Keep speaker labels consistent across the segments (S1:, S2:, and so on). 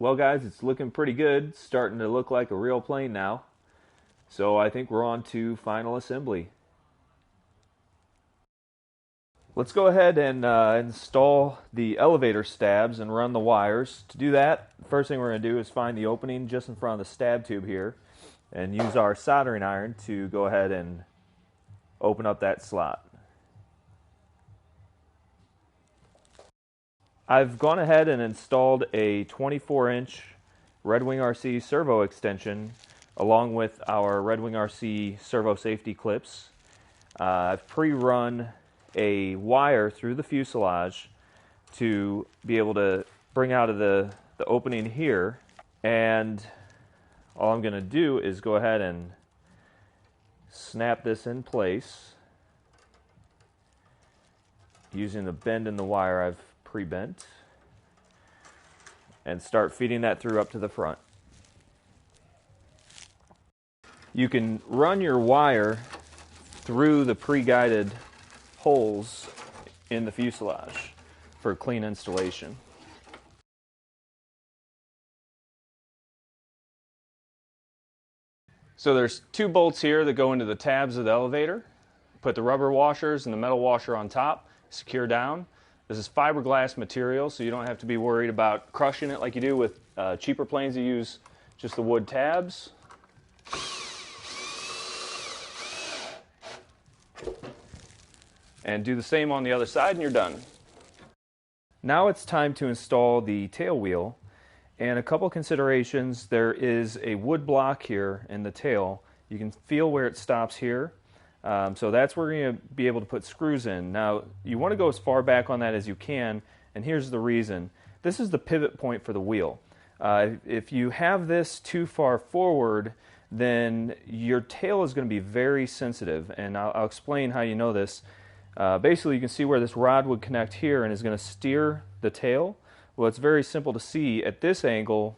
S1: Well guys, it's looking pretty good. It's starting to look like a real plane now. So I think we're on to final assembly. Let's go ahead and install the elevator stabs and run the wires. To do that, first thing we're going to do is find the opening just in front of the stab tube here and use our soldering iron to go ahead and open up that slot. I've gone ahead and installed a 24-inch RedwingRC servo extension along with our RedwingRC servo safety clips. I've pre-run a wire through the fuselage to be able to bring out of the opening here, and all I'm going to do is go ahead and snap this in place using the bend in the wire I've pre-bent, and start feeding that through up to the front. You can run your wire through the pre-guided holes in the fuselage for clean installation. So there's two bolts here that go into the tabs of the elevator. Put the rubber washers and the metal washer on top, secure down. This is fiberglass material, so you don't have to be worried about crushing it like you do with cheaper planes that use just the wood tabs. And do the same on the other side and you're done. Now it's time to install the tail wheel, and a couple considerations. There is a wood block here in the tail. You can feel where it stops here. So that's where you're going to be able to put screws in. Now you want to go as far back on that as you can, and here's the reason. This is the pivot point for the wheel. If you have this too far forward, then your tail is going to be very sensitive, and I'll explain how you know this. Basically you can see where this rod would connect here and is going to steer the tail. Well, it's very simple to see. At this angle,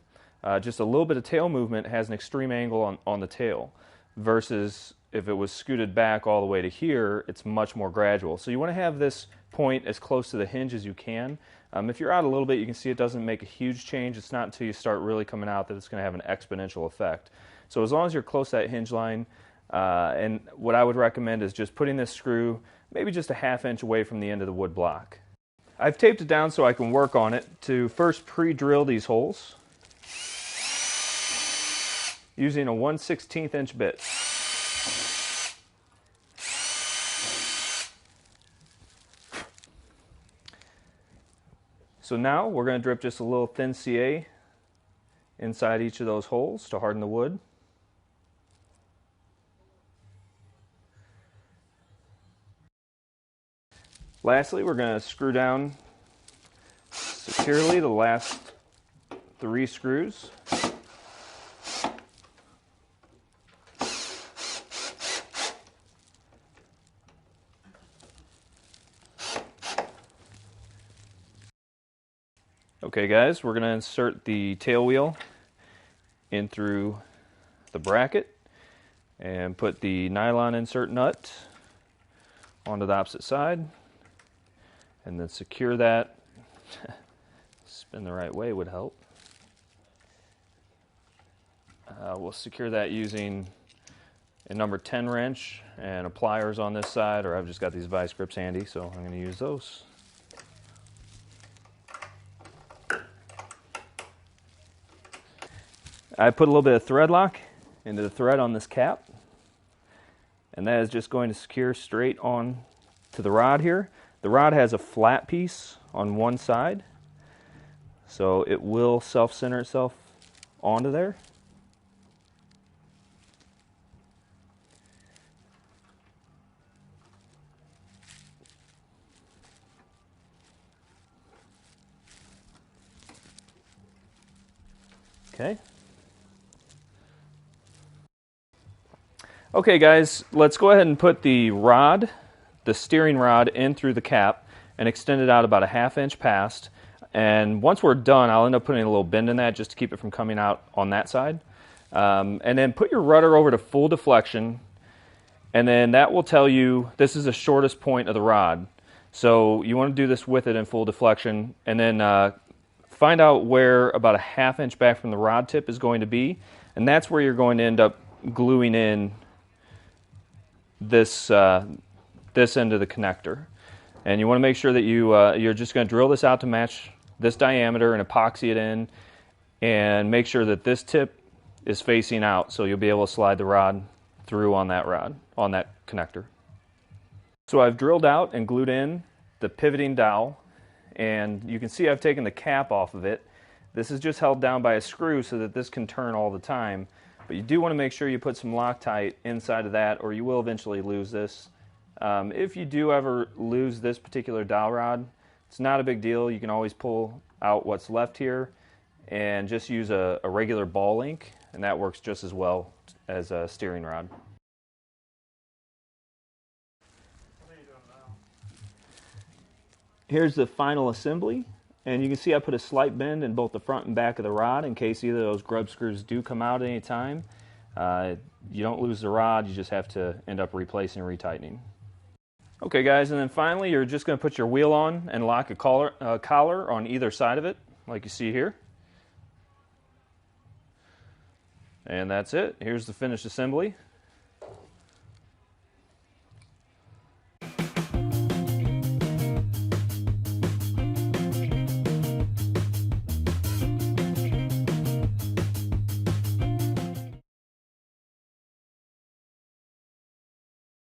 S1: just a little bit of tail movement has an extreme angle on the tail, versus if it was scooted back all the way to here, it's much more gradual. So you want to have this point as close to the hinge as you can. If you're out a little bit, you can see it doesn't make a huge change. It's not until you start really coming out that it's going to have an exponential effect. So as long as you're close to that hinge line, and what I would recommend is just putting this screw maybe just a ½ inch away from the end of the wood block. I've taped it down so I can work on it. To first pre-drill these holes using a 1/16 inch bit. So now we're going to drip just a little thin CA inside each of those holes to harden the wood. Lastly, we're going to screw down securely the last 3 screws. Okay guys, we're going to insert the tail wheel in through the bracket and put the nylon insert nut onto the opposite side, and then secure that. Spin the right way would help. We'll secure that using a number 10 wrench and a pliers on this side, or I've just got these vice grips handy, so I'm going to use those. I put a little bit of thread lock into the thread on this cap, and that is just going to secure straight on to the rod here. The rod has a flat piece on one side, so it will self-center itself onto there. Okay. Okay guys, let's go ahead and put the rod, the steering rod, in through the cap and extend it out about a ½ inch past. And once we're done, I'll end up putting a little bend in that just to keep it from coming out on that side. And then put your rudder over to full deflection, and then that will tell you this is the shortest point of the rod. So you want to do this with it in full deflection, and then find out where about a 1/2 inch back from the rod tip is going to be, and that's where you're going to end up gluing in this this end of the connector. And you want to make sure that you're just going to drill this out to match this diameter and epoxy it in, and make sure that this tip is facing out so you'll be able to slide the rod through on that connector. So I've drilled out and glued in the pivoting dowel, and you can see I've taken the cap off of it. This is just held down by a screw so that this can turn all the time, but you do want to make sure you put some Loctite inside of that, or you will eventually lose this. If you do ever lose this particular dowel rod, it's not a big deal. You can always pull out what's left here and just use a regular ball link, and that works just as well as a steering rod.
S2: What are you doing now?
S1: Here's the final assembly, and you can see I put a slight bend in both the front and back of the rod in case either of those grub screws do come out at any time. You don't lose the rod, you just have to end up replacing and retightening. Okay guys, and then finally you're just going to put your wheel on and lock a collar on either side of it, like you see here. And that's it. Here's the finished assembly.